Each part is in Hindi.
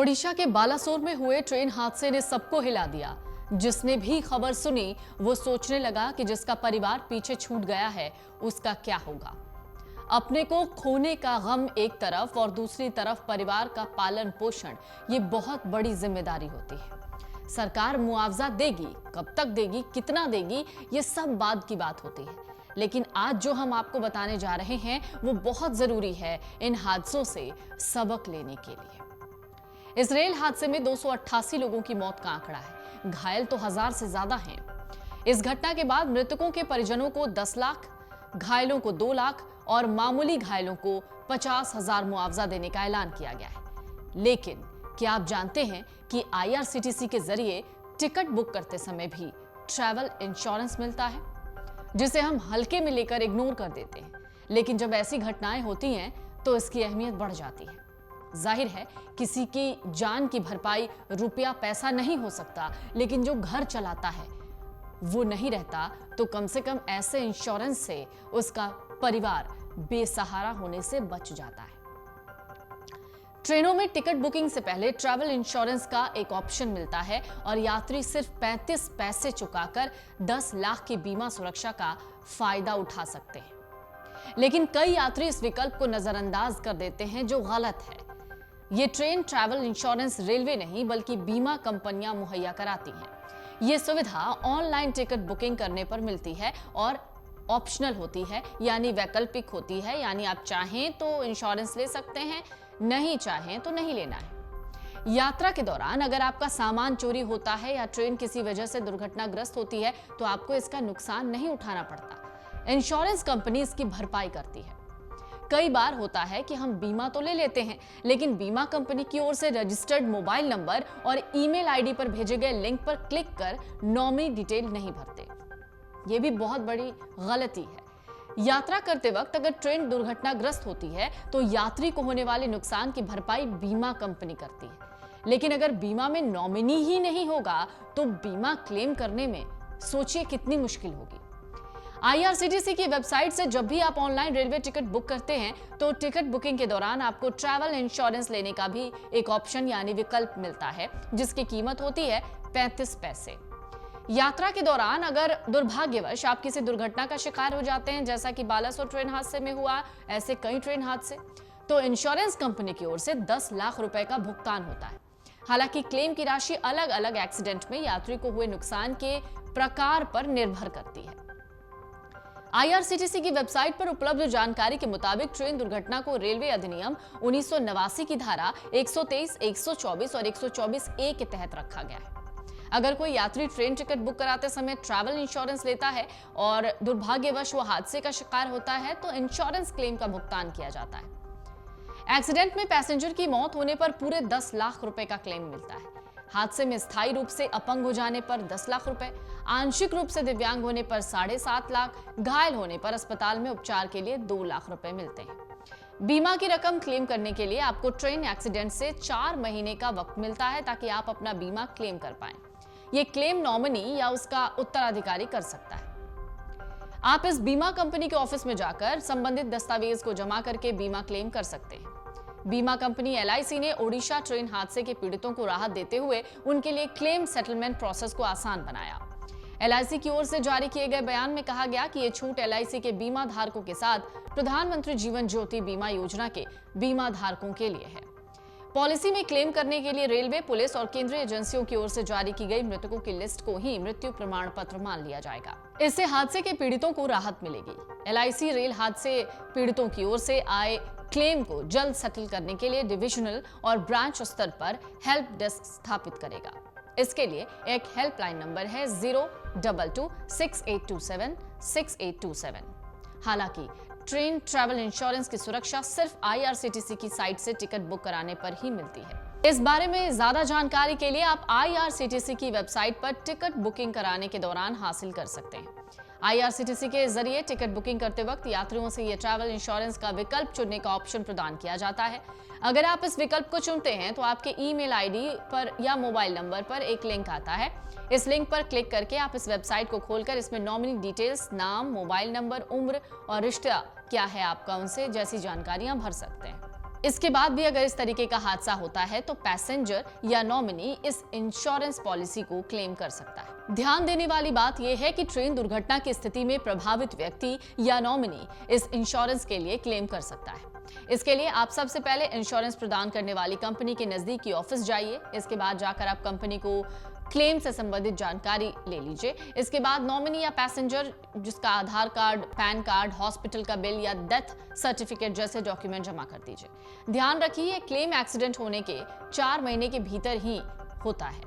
ओडिशा के बालासोर में हुए ट्रेन हादसे ने सबको हिला दिया। जिसने भी खबर सुनी वो सोचने लगा कि जिसका परिवार पीछे छूट गया है उसका क्या होगा। अपने को खोने का गम एक तरफ और दूसरी तरफ परिवार का पालन पोषण, ये बहुत बड़ी जिम्मेदारी होती है। सरकार मुआवजा देगी, कब तक देगी, कितना देगी, ये सब बाद की बात होती है। लेकिन आज जो हम आपको बताने जा रहे हैं वो बहुत जरूरी है इन हादसों से सबक लेने के लिए। इस रेल हादसे में 288 लोगों की मौत का आंकड़ा है, घायल तो 1000 से ज्यादा हैं। इस घटना के बाद मृतकों के परिजनों को 10 लाख, घायलों को 2 लाख और मामूली घायलों को 50,000 मुआवजा देने का ऐलान किया गया है। लेकिन क्या आप जानते हैं कि IRCTC के जरिए टिकट बुक करते समय भी ट्रैवल इंश्योरेंस मिलता है, जिसे हम हल्के में लेकर इग्नोर कर देते हैं। लेकिन जब ऐसी घटनाएं होती हैं तो इसकी अहमियत बढ़ जाती है। जाहिर है किसी की जान की भरपाई रुपया पैसा नहीं हो सकता, लेकिन जो घर चलाता है वो नहीं रहता, तो कम से कम ऐसे इंश्योरेंस से उसका परिवार बेसहारा होने से बच जाता है। ट्रेनों में टिकट बुकिंग से पहले ट्रैवल इंश्योरेंस का एक ऑप्शन मिलता है और यात्री सिर्फ 35 पैसे चुकाकर 10 लाख की बीमा सुरक्षा का फायदा उठा सकते हैं। लेकिन कई यात्री इस विकल्प को नजरअंदाज कर देते हैं, जो गलत है। ये ट्रेन ट्रैवल इंश्योरेंस रेलवे नहीं बल्कि बीमा कंपनियां मुहैया कराती हैं। ये सुविधा ऑनलाइन टिकट बुकिंग करने पर मिलती है और ऑप्शनल होती है, यानी वैकल्पिक होती है। यानी आप चाहें तो इंश्योरेंस ले सकते हैं, नहीं चाहें तो नहीं लेना है। यात्रा के दौरान अगर आपका सामान चोरी होता है या ट्रेन किसी वजह से दुर्घटनाग्रस्त होती है तो आपको इसका नुकसान नहीं उठाना पड़ता, इंश्योरेंस कंपनी इसकी भरपाई करती है। कई बार होता है कि हम बीमा तो ले लेते हैं, लेकिन बीमा कंपनी की ओर से रजिस्टर्ड मोबाइल नंबर और ईमेल आईडी पर भेजे गए लिंक पर क्लिक कर नॉमिनी डिटेल नहीं भरते। यह भी बहुत बड़ी गलती है। यात्रा करते वक्त अगर ट्रेन दुर्घटनाग्रस्त होती है तो यात्री को होने वाले नुकसान की भरपाई बीमा कंपनी करती है। लेकिन अगर बीमा में नॉमिनी ही नहीं होगा तो बीमा क्लेम करने में सोचिए कितनी मुश्किल होगी। IRCTC की वेबसाइट से जब भी आप ऑनलाइन रेलवे टिकट बुक करते हैं तो टिकट बुकिंग के दौरान आपको ट्रैवल इंश्योरेंस लेने का भी एक ऑप्शन यानी विकल्प मिलता है, जिसकी कीमत होती है 35 पैसे। यात्रा के दौरान अगर दुर्भाग्यवश आप किसी दुर्घटना का शिकार हो जाते हैं, जैसा कि बालासोर ट्रेन हादसे में हुआ, ऐसे कई ट्रेन हादसे, तो इंश्योरेंस कंपनी की ओर से 10 लाख रुपए का भुगतान होता है। हालांकि क्लेम की राशि अलग अलग एक्सीडेंट में यात्री को हुए नुकसान के प्रकार पर निर्भर करती है। IRCTC की वेबसाइट पर उपलब्ध जानकारी के मुताबिक ट्रेन दुर्घटना को रेलवे अधिनियम 1989 की धारा 123, 124 और 124A के तहत रखा गया है। अगर कोई यात्री ट्रेन टिकट बुक कराते समय ट्रैवल इंश्योरेंस लेता है और दुर्भाग्यवश वो हादसे का शिकार होता है तो इंश्योरेंस क्लेम का भुगतान किया जाता है। एक्सीडेंट में पैसेंजर की मौत होने पर पूरे 10 लाख रुपए का क्लेम मिलता है। हादसे में स्थायी रूप से अपंग हो जाने पर 10 लाख रुपए, आंशिक रूप से दिव्यांग होने पर 7.5 लाख, घायल होने पर अस्पताल में उपचार के लिए 2 लाख रुपए मिलते हैं। बीमा की रकम क्लेम करने के लिए आपको ट्रेन एक्सीडेंट से 4 महीने का वक्त मिलता है ताकि आप अपना बीमा क्लेम कर पाएं। ये क्लेम नॉमिनी या उसका उत्तराधिकारी कर सकता है। आप इस बीमा कंपनी के ऑफिस में जाकर संबंधित दस्तावेज को जमा करके बीमा क्लेम कर सकते हैं। बीमा कंपनी LIC ने ओडिशा ट्रेन हादसे के पीड़ितों को राहत देते हुए उनके लिए क्लेम सेटलमेंट प्रोसेस को आसान बनाया। LIC की ओर से जारी किए गए बयान में कहा गया कि ये छूट LIC के बीमा धारकों के साथ प्रधानमंत्री जीवन ज्योति बीमा योजना के बीमा धारकों के लिए है। पॉलिसी में क्लेम करने के लिए रेलवे, पुलिस और केंद्रीय एजेंसियों की ओर से जारी की गई मृतकों की लिस्ट को ही मृत्यु प्रमाण पत्र मान लिया जाएगा। इससे हादसे के पीड़ितों को राहत मिलेगी। LIC रेल हादसे पीड़ितों की ओर से आए क्लेम को जल्द सेटल करने के लिए डिविजनल और ब्रांच स्तर पर हेल्प डेस्क स्थापित करेगा। इसके लिए एक हेल्पलाइन नंबर है 02268276827। हालांकि ट्रेन ट्रैवल इंश्योरेंस की सुरक्षा सिर्फ IRCTC की साइट से टिकट बुक कराने पर ही मिलती है। इस बारे में ज्यादा जानकारी के लिए आप IRCTC की वेबसाइट पर टिकट बुकिंग कराने के दौरान हासिल कर सकते हैं। IRCTC के जरिए टिकट बुकिंग करते वक्त यात्रियों से ये ट्रैवल इंश्योरेंस का विकल्प चुनने का ऑप्शन प्रदान किया जाता है। अगर आप इस विकल्प को चुनते हैं तो आपके ईमेल आईडी पर या मोबाइल नंबर पर एक लिंक आता है। इस लिंक पर क्लिक करके आप इस वेबसाइट को खोलकर इसमें नॉमिनी डिटेल्स, नाम, मोबाइल नंबर, उम्र और रिश्ता क्या है आपका उनसे जैसी जानकारियां भर सकते हैं। इसके बाद भी अगर इस तरीके का हादसा होता है तो पैसेंजर या नॉमिनी इस इंश्योरेंस पॉलिसी को क्लेम कर सकता है। ध्यान देने वाली बात यह है कि ट्रेन दुर्घटना की स्थिति में प्रभावित व्यक्ति या नॉमिनी इस इंश्योरेंस के लिए क्लेम कर सकता है। इसके लिए आप सबसे पहले इंश्योरेंस प्रदान करने वाली कंपनी के नजदीकी ऑफिस जाइए। इसके बाद जाकर आप कंपनी को क्लेम से संबंधित जानकारी ले लीजिए। इसके बाद नॉमिनी या पैसेंजर जिसका आधार कार्ड, पैन कार्ड, हॉस्पिटल का बिल या डेथ सर्टिफिकेट जैसे डॉक्यूमेंट जमा कर दीजिए। ध्यान रखिए क्लेम एक्सीडेंट होने के 4 महीने के भीतर ही होता है।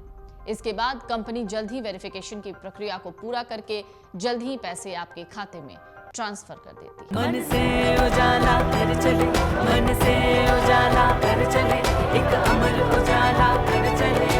इसके बाद कंपनी जल्द ही वेरिफिकेशन की प्रक्रिया को पूरा करके जल्द ही पैसे आपके खाते में ट्रांसफर कर देती है। मन से उजाला कर चले, मन से उजाला कर चले, एक अमर उजाला कर चले।